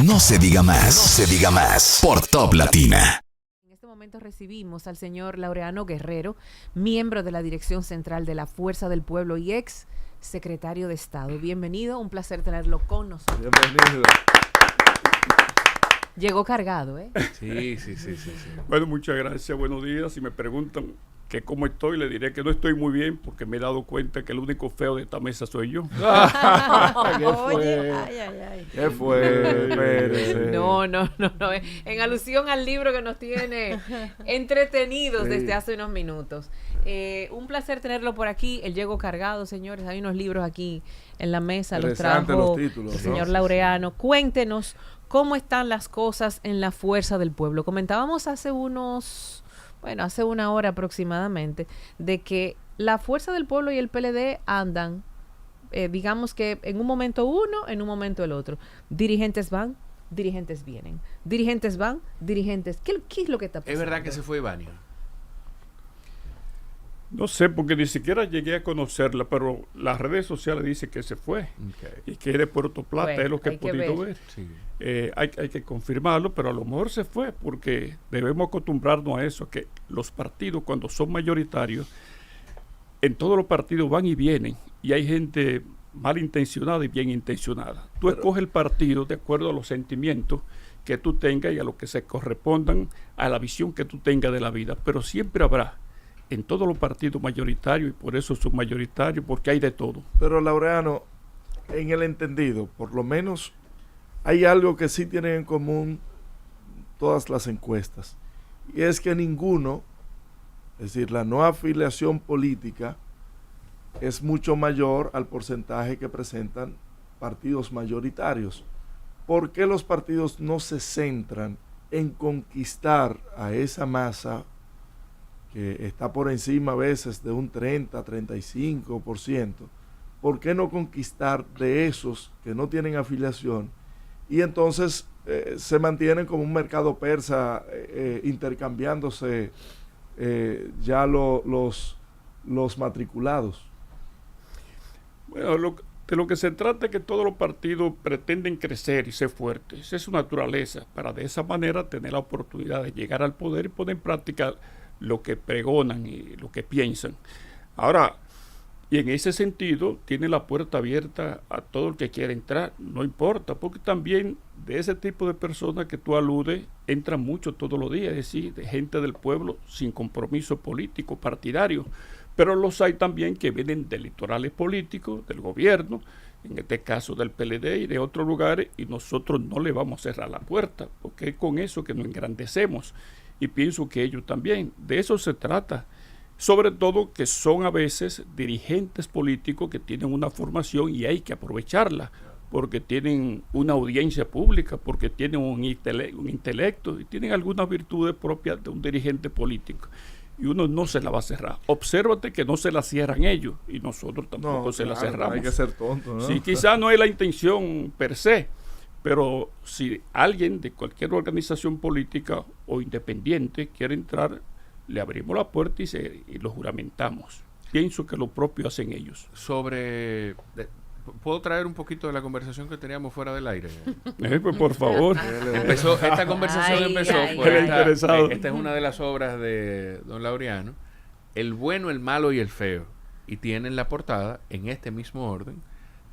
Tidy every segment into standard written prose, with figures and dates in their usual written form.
No se diga más. No se diga más. Por Top Latina. En este momento recibimos al señor Laureano Guerrero, miembro de la Dirección Central de la Fuerza del Pueblo y ex secretario de Estado. Bienvenido, un placer tenerlo con nosotros. Bienvenido. Llegó cargado, ¿eh? Sí. Bueno, muchas gracias, buenos días. Si me preguntan que cómo estoy, le diré que no estoy muy bien porque me he dado cuenta que el único feo de esta mesa soy yo. ¿Qué fue? Oye, ay. ¿Qué fue? Espérese. No. En alusión al libro que nos tiene entretenidos desde hace unos minutos. Un placer tenerlo por aquí. Él llegó cargado, señores. Hay unos libros aquí en la mesa. Los Interesante trajo los títulos, el señor ¿no? Laureano. Cuéntenos cómo están las cosas en la Fuerza del Pueblo. Comentábamos hace una hora aproximadamente, de que la Fuerza del Pueblo y el PLD andan, digamos que en un momento uno, en un momento el otro. Dirigentes van, dirigentes vienen. Dirigentes van, dirigentes... ¿Qué es lo que está pasando? ¿Es verdad que se fue Ivania? No sé, porque ni siquiera llegué a conocerla, pero las redes sociales dicen que se fue y que es de Puerto Plata, Bueno, es lo que he hay que podido ver. ver. Sí. Hay que confirmarlo, pero a lo mejor se fue porque debemos acostumbrarnos a eso, que los partidos cuando son mayoritarios, en todos los partidos van y vienen y hay gente malintencionada y bien intencionada. Tú escoges el partido de acuerdo a los sentimientos que tú tengas y a lo que se correspondan a la visión que tú tengas de la vida, pero siempre habrá en todos los partidos mayoritarios, y por eso son mayoritarios, porque hay de todo. Pero Laureano, en el entendido, por lo menos hay algo que sí tienen en común todas las encuestas, y es que ninguno, es decir, la no afiliación política es mucho mayor al porcentaje que presentan partidos mayoritarios. ¿Por qué los partidos no se centran en conquistar a esa masa que está por encima a veces de un 30-35%? ¿Por qué no conquistar de esos que no tienen afiliación y entonces se mantienen como un mercado persa intercambiándose ya los matriculados? Bueno, de lo que se trata es que todos los partidos pretenden crecer y ser fuertes. Esa es su naturaleza, para de esa manera tener la oportunidad de llegar al poder y poner en práctica lo que pregonan y lo que piensan. Ahora, y en ese sentido, tiene la puerta abierta a todo el que quiera entrar, no importa, porque también de ese tipo de personas que tú aludes, entran mucho todos los días, es decir, de gente del pueblo sin compromiso político, partidario, pero los hay también que vienen de electorales políticos, del gobierno, en este caso del PLD y de otros lugares, y nosotros no le vamos a cerrar la puerta, porque es con eso que nos engrandecemos. Y pienso que ellos también, de eso se trata, sobre todo que son a veces dirigentes políticos que tienen una formación y hay que aprovecharla, porque tienen una audiencia pública, porque tienen un intelecto y tienen algunas virtudes propias de un dirigente político. Y uno no se la va a cerrar. Obsérvate que no se la cierran ellos y nosotros tampoco se la cerramos. Hay que ser tonto, ¿no? Sí, quizás no es la intención per se, pero si alguien de cualquier organización política o independiente quiere entrar, le abrimos la puerta y lo juramentamos. Pienso que lo propio hacen ellos. ¿Puedo traer un poquito de la conversación que teníamos fuera del aire? Pues por favor. Esta conversación empezó por esta es una de las obras de don Laureano, El bueno, el malo y el feo. Y tiene en la portada, en este mismo orden,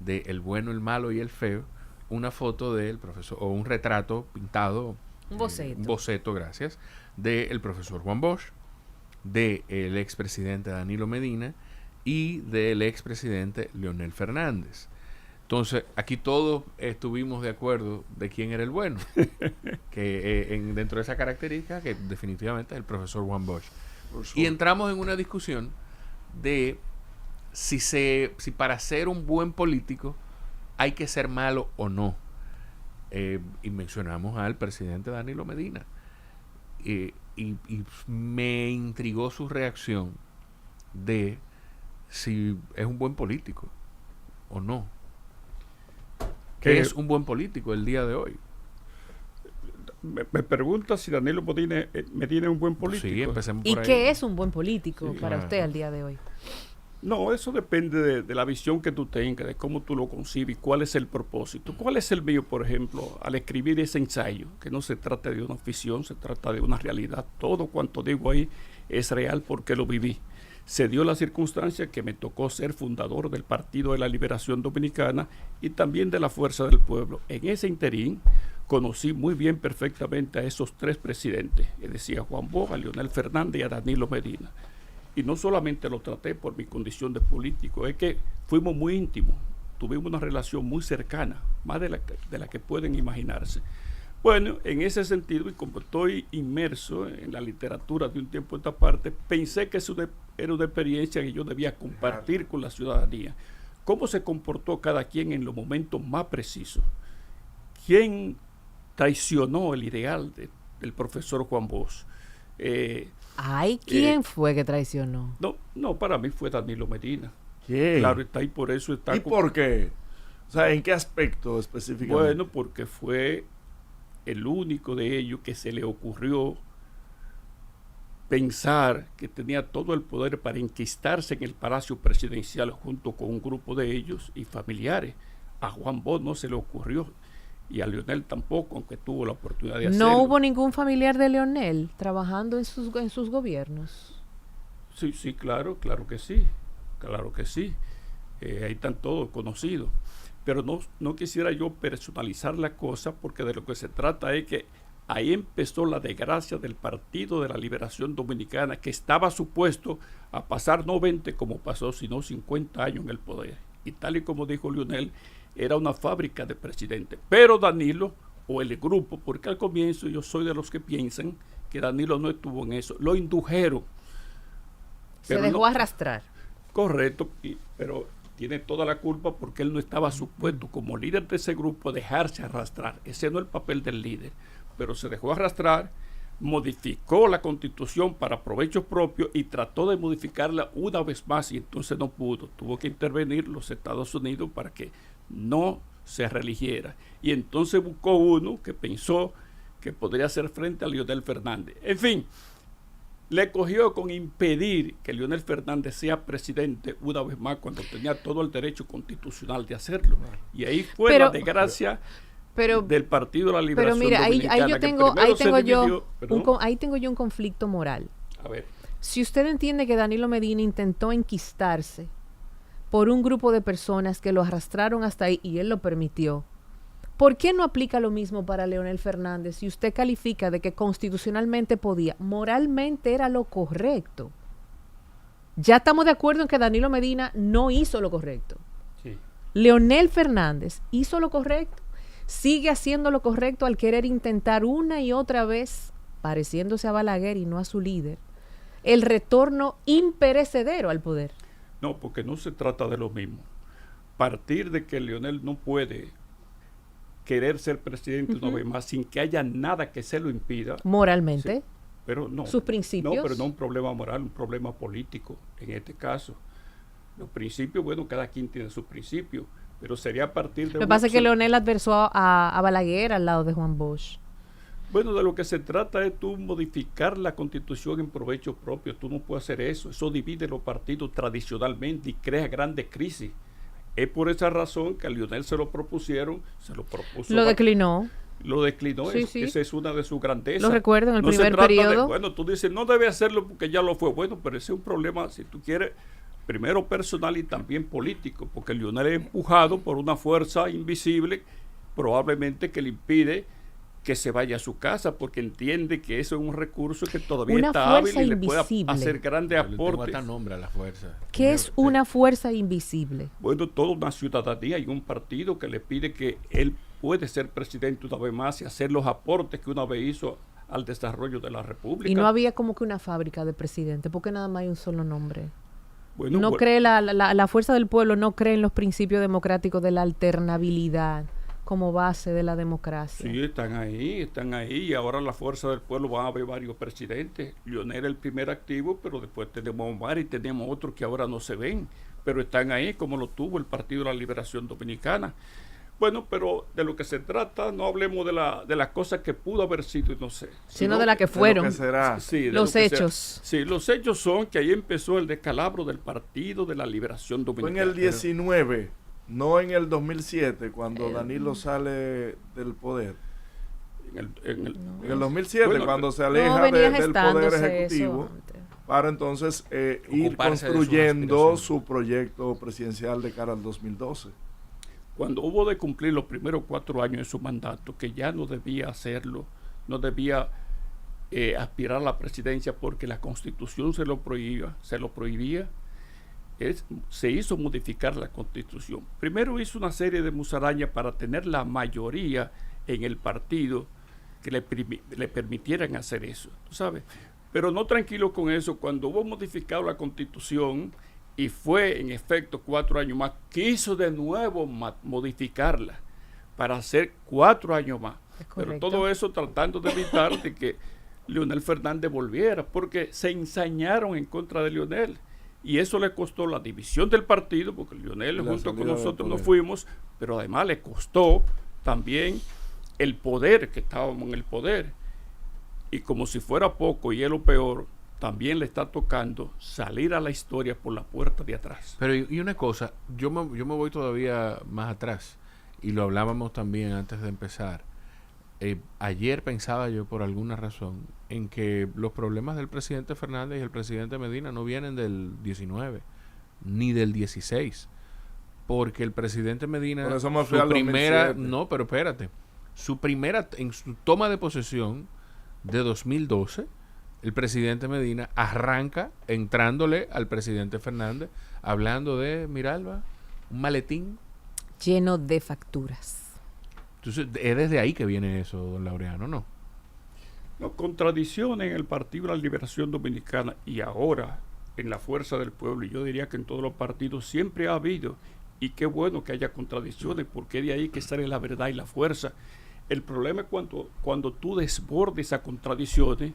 de El bueno, el malo y el feo, una foto del profesor, o un retrato pintado, Un boceto. Gracias, del profesor Juan Bosch, del expresidente Danilo Medina y del expresidente Leonel Fernández. Entonces, aquí todos estuvimos de acuerdo de quién era el bueno, que dentro de esa característica, que definitivamente es el profesor Juan Bosch. Y entramos en una discusión de si para ser un buen político hay que ser malo o no. Y mencionamos al presidente Danilo Medina. Y me intrigó su reacción de si es un buen político o no. ¿Qué es un buen político el día de hoy? Me pregunta si Danilo Medina es un buen político. Sí, empecemos ¿Y por ahí. qué es un buen político Sí, para claro. usted al día de hoy? No, eso depende de la visión que tú tengas, de cómo tú lo concibes, cuál es el propósito. ¿Cuál es el mío, por ejemplo, al escribir ese ensayo? Que no se trata de una ficción, se trata de una realidad. Todo cuanto digo ahí es real porque lo viví. Se dio la circunstancia que me tocó ser fundador del Partido de la Liberación Dominicana y también de la Fuerza del Pueblo. En ese interín conocí muy bien, perfectamente a esos tres presidentes, es decir, a Juan Bosch, a Leonel Fernández y a Danilo Medina. Y no solamente lo traté por mi condición de político, es que fuimos muy íntimos, tuvimos una relación muy cercana, más de la que pueden imaginarse. Bueno, en ese sentido, y como estoy inmerso en la literatura de un tiempo a esta parte, pensé que eso era una experiencia que yo debía compartir con la ciudadanía. ¿Cómo se comportó cada quien en los momentos más precisos? ¿Quién traicionó el ideal del profesor Juan Bosch? ¿Quién fue que traicionó? No, para mí fue Danilo Medina. ¿Quién? Claro, está ahí, por eso está. ¿Y por qué? O sea, ¿en qué aspecto específicamente? Bueno, porque fue el único de ellos que se le ocurrió pensar que tenía todo el poder para enquistarse en el Palacio Presidencial junto con un grupo de ellos y familiares. A Juan Bosch no se le ocurrió y a Leonel tampoco, aunque tuvo la oportunidad de hacerlo. ¿No hubo ningún familiar de Leonel trabajando en sus gobiernos? Sí, claro que sí, ahí están todos conocidos. Pero no quisiera yo personalizar la cosa, porque de lo que se trata es que ahí empezó la desgracia del Partido de la Liberación Dominicana, que estaba supuesto a pasar no 20 como pasó, sino 50 años en el poder. Y tal y como dijo Leonel, era una fábrica de presidentes. Pero Danilo, o el grupo, porque al comienzo yo soy de los que piensan que Danilo no estuvo en eso, lo indujeron. Se dejó arrastrar. Correcto, pero tiene toda la culpa porque él no estaba supuesto como líder de ese grupo a dejarse arrastrar. Ese no es el papel del líder, pero se dejó arrastrar, modificó la Constitución para provechos propios y trató de modificarla una vez más y entonces no pudo. Tuvo que intervenir los Estados Unidos para que no se reeligiera. Y entonces buscó uno que pensó que podría hacer frente a Leonel Fernández. En fin, le cogió con impedir que Leonel Fernández sea presidente una vez más cuando tenía todo el derecho constitucional de hacerlo. Y ahí fue la desgracia del Partido de la Liberación Dominicana. Ahí tengo yo un conflicto moral. A ver. Si usted entiende que Danilo Medina intentó enquistarse por un grupo de personas que lo arrastraron hasta ahí y él lo permitió, ¿por qué no aplica lo mismo para Leonel Fernández si usted califica de que constitucionalmente podía, moralmente era lo correcto? Ya estamos de acuerdo en que Danilo Medina no hizo lo correcto. Sí. Leonel Fernández hizo lo correcto, sigue haciendo lo correcto al querer intentar una y otra vez, pareciéndose a Balaguer y no a su líder, el retorno imperecedero al poder. No, porque no se trata de lo mismo. Partir de que Leonel no puede querer ser presidente una vez más sin que haya nada que se lo impida. Moralmente. Sí, pero no. Sus principios. No, pero no un problema moral, un problema político en este caso. Los principios, bueno, cada quien tiene sus principios, pero sería a partir de... Lo que pasa es que Leonel adversó a Balaguer al lado de Juan Bosch. Bueno, de lo que se trata es tú modificar la Constitución en provecho propio. Tú no puedes hacer eso. Eso divide los partidos tradicionalmente y crea grandes crisis. Es por esa razón que a Leonel se lo propusieron, se lo propuso. Lo declinó. Sí. Esa es una de sus grandezas. Lo recuerdo en el primer periodo. Bueno, tú dices, no debe hacerlo porque ya lo fue. Bueno, pero ese es un problema, si tú quieres, primero personal y también político, porque Leonel es empujado por una fuerza invisible, probablemente que le impide que se vaya a su casa, porque entiende que eso es un recurso que todavía una está hábil y invisible. le puede hacer grandes aportes. Nombre a la fuerza. ¿Qué es una fuerza invisible? Bueno, toda una ciudadanía y un partido que le pide que él puede ser presidente una vez más y hacer los aportes que una vez hizo al desarrollo de la República. Y no había como que una fábrica de presidente, porque nada más hay un solo nombre. Bueno, no cree la fuerza del pueblo, no cree en los principios democráticos de la alternabilidad como base de la democracia. Sí, están ahí, y ahora la fuerza del pueblo van a haber varios presidentes. Leonel el primer activo, pero después tenemos a Omar y tenemos otros que ahora no se ven, pero están ahí como lo tuvo el Partido de la Liberación Dominicana. Bueno, pero de lo que se trata, no hablemos de las cosas que pudo haber sido y no sé. Sino de las que fueron. De lo que será. Sí, de Los lo que sea. hechos. Sí, los hechos son que ahí empezó el descalabro del Partido de la Liberación Fue en Dominicana. el 19, no en el 2007, cuando Danilo sale del poder. En el 2007, Bueno, cuando se No, aleja venía del poder gestándose ejecutivo, eso antes. para entonces ir Ocuparse de sus construyendo aspiraciones. su proyecto presidencial de cara al 2012. Cuando hubo de cumplir los primeros 4 años de su mandato, que ya no debía hacerlo, no debía aspirar a la presidencia porque la Constitución se lo prohibía, se hizo modificar la Constitución. Primero hizo una serie de musarañas para tener la mayoría en el partido que le permitieran hacer eso, ¿tú sabes? Pero no tranquilo con eso, cuando hubo modificado la Constitución y fue en efecto 4 años más, quiso de nuevo modificarla para hacer 4 años más. Pero todo eso tratando de evitar de que Leonel Fernández volviera, porque se ensañaron en contra de Leonel. Y eso le costó la división del partido, porque Leonel junto con nosotros nos fuimos, pero además le costó también el poder, que estábamos en el poder. Y como si fuera poco, y es lo peor, también le está tocando salir a la historia por la puerta de atrás. Pero y una cosa, yo me voy todavía más atrás, y lo hablábamos también antes de empezar. Ayer pensaba yo, por alguna razón, en que los problemas del presidente Fernández y el presidente Medina no vienen del 19, ni del 16, porque el presidente Medina, Por eso me fui al 2007. no, pero espérate, en su toma de posesión de 2012, el presidente Medina arranca entrándole al presidente Fernández, hablando de, mira Alba, un maletín Lleno de facturas. Entonces, es desde ahí que viene eso, don Laureano, ¿no? No, contradicciones en el Partido de la Liberación Dominicana y ahora en la Fuerza del Pueblo, y yo diría que en todos los partidos siempre ha habido, y qué bueno que haya contradicciones, porque de ahí que sale la verdad y la fuerza. El problema es cuando tú desbordes esas contradicciones,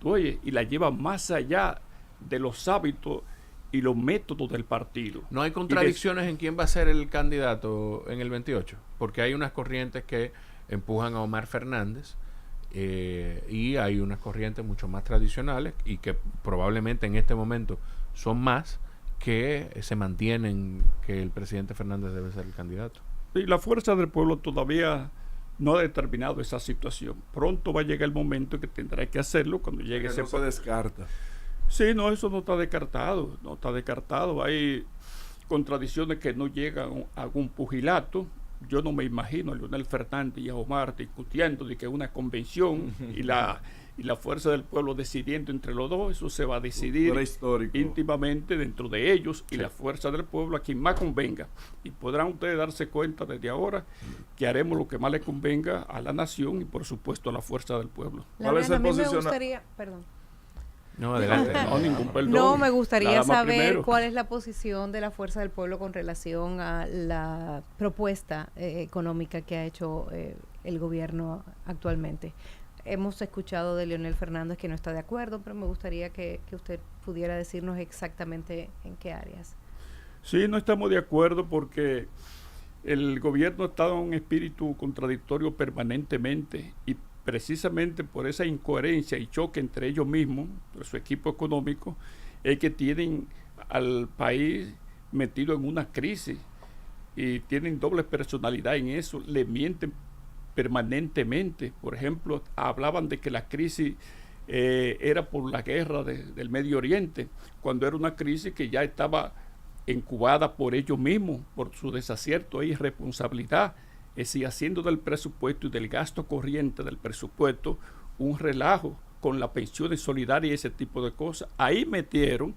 y la llevas más allá de los hábitos y los métodos del partido. No hay contradicciones en quién va a ser el candidato en el 28, porque hay unas corrientes que empujan a Omar Fernández y hay unas corrientes mucho más tradicionales y que probablemente en este momento son más que se mantienen que el presidente Fernández debe ser el candidato. Y la Fuerza del Pueblo todavía no ha determinado esa situación. Pronto va a llegar el momento que tendrá que hacerlo cuando llegue ese no se descarta. Sí, no, eso no está descartado, Hay contradicciones que no llegan a algún pugilato. Yo no me imagino a Leonel Fernández y a Omar discutiendo de que una convención y la Fuerza del Pueblo decidiendo entre los dos. Eso se va a decidir íntimamente dentro de ellos y la Fuerza del Pueblo, a quien más convenga. Y podrán ustedes darse cuenta desde ahora que haremos lo que más le convenga a la nación y por supuesto a la Fuerza del Pueblo. ¿Cuál es el posicionamiento? No, adelante. No, ningún perdón. No, me gustaría Nada más saber primero. cuál es la posición de la Fuerza del Pueblo con relación a la propuesta económica que ha hecho el gobierno actualmente. Hemos escuchado de Leonel Fernández que no está de acuerdo, pero me gustaría que usted pudiera decirnos exactamente en qué áreas. Sí, no estamos de acuerdo porque el gobierno ha estado en un espíritu contradictorio permanentemente y precisamente por esa incoherencia y choque entre ellos mismos, por su equipo económico, es que tienen al país metido en una crisis y tienen doble personalidad en eso, le mienten permanentemente. Por ejemplo, hablaban de que la crisis era por la guerra del Medio Oriente, cuando era una crisis que ya estaba incubada por ellos mismos, por su desacierto e irresponsabilidad. Es decir, haciendo del presupuesto y del gasto corriente del presupuesto un relajo con la pensión solidaria y ese tipo de cosas. Ahí metieron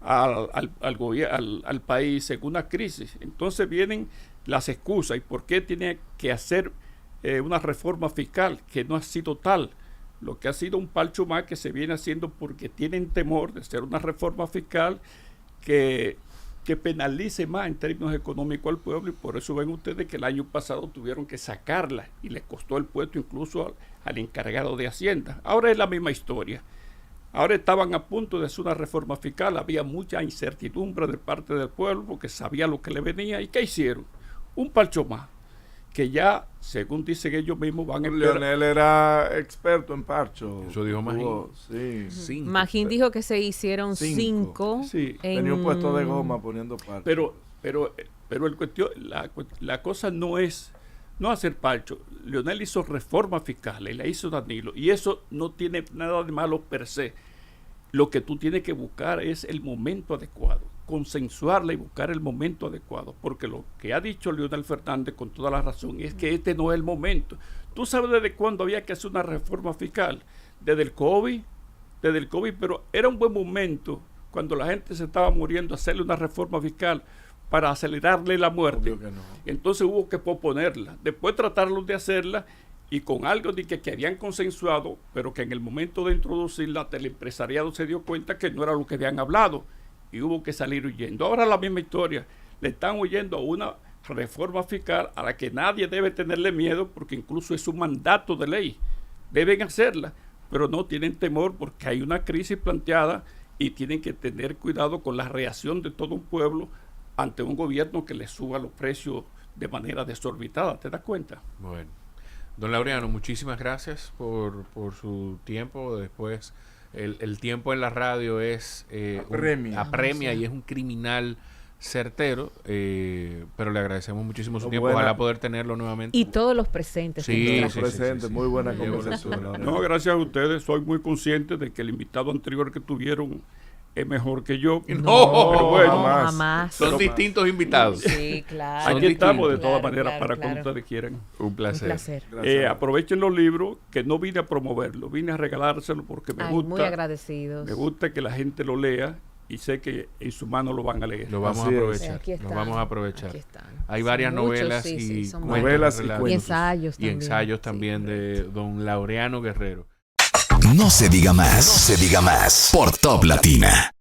al país en una crisis. Entonces vienen las excusas. ¿Y por qué tiene que hacer una reforma fiscal que no ha sido tal? Lo que ha sido un palcho más que se viene haciendo porque tienen temor de hacer una reforma fiscal que penalice más en términos económicos al pueblo, y por eso ven ustedes que el año pasado tuvieron que sacarla y le costó el puesto incluso al encargado de Hacienda. Ahora es la misma historia. Ahora estaban a punto de hacer una reforma fiscal, había mucha incertidumbre de parte del pueblo porque sabía lo que le venía. ¿Y qué hicieron? Un palcho más. que ya, según dicen ellos mismos, van a esperar. Leonel era experto en parcho. Eso dijo Magín. Sí. 5. Magín dijo que se hicieron 5. Sí. Tenía un puesto de goma poniendo parcho. Pero la cosa no es no hacer parcho. Leonel hizo reformas fiscales, la hizo Danilo, y eso no tiene nada de malo per se. Lo que tú tienes que buscar es el momento adecuado, consensuarla y buscar el momento adecuado, porque lo que ha dicho Leonel Fernández con toda la razón es que este no es el momento. Tú sabes desde cuándo había que hacer una reforma fiscal, desde el COVID, pero era un buen momento cuando la gente se estaba muriendo hacerle una reforma fiscal para acelerarle la muerte. Obvio que no. Entonces hubo que posponerla, después tratarlos de hacerla y con algo de que habían consensuado, pero que en el momento de introducirla el empresariado se dio cuenta que no era lo que habían hablado y hubo que salir huyendo. Ahora la misma historia, le están huyendo a una reforma fiscal a la que nadie debe tenerle miedo porque incluso es un mandato de ley, deben hacerla, pero no tienen temor porque hay una crisis planteada y tienen que tener cuidado con la reacción de todo un pueblo ante un gobierno que le suba los precios de manera desorbitada, ¿te das cuenta? Bueno. Don Laureano, muchísimas gracias por su tiempo. Después, el tiempo en la radio es apremia y es un criminal certero, pero le agradecemos muchísimo su tiempo. Ojalá poder tenerlo nuevamente. Y todos los presentes. Sí, muy buena conversación. No, gracias a ustedes. Soy muy consciente de que el invitado anterior que tuvieron es mejor que yo. No, pero bueno, jamás. Son distintos invitados. Sí, claro. Aquí estamos de todas Claro, maneras claro, para claro. cuando ustedes quieran. Un placer. Un placer. Aprovechen los libros, que no vine a promoverlos, vine a regalárselos porque me Ay, muy gusta. agradecidos. Me gusta que la gente lo lea y sé que en su mano lo van a leer. Lo vamos a Así es. aprovechar. Aquí están, Lo vamos a aprovechar. aquí están. Hay Son varias muchos, novelas sí, y son cuentos, novelas y relatos. Y ensayos Y también. ensayos Sí, también de don Laureano Guerrero. No se diga más. No se diga más. Por Top Latina.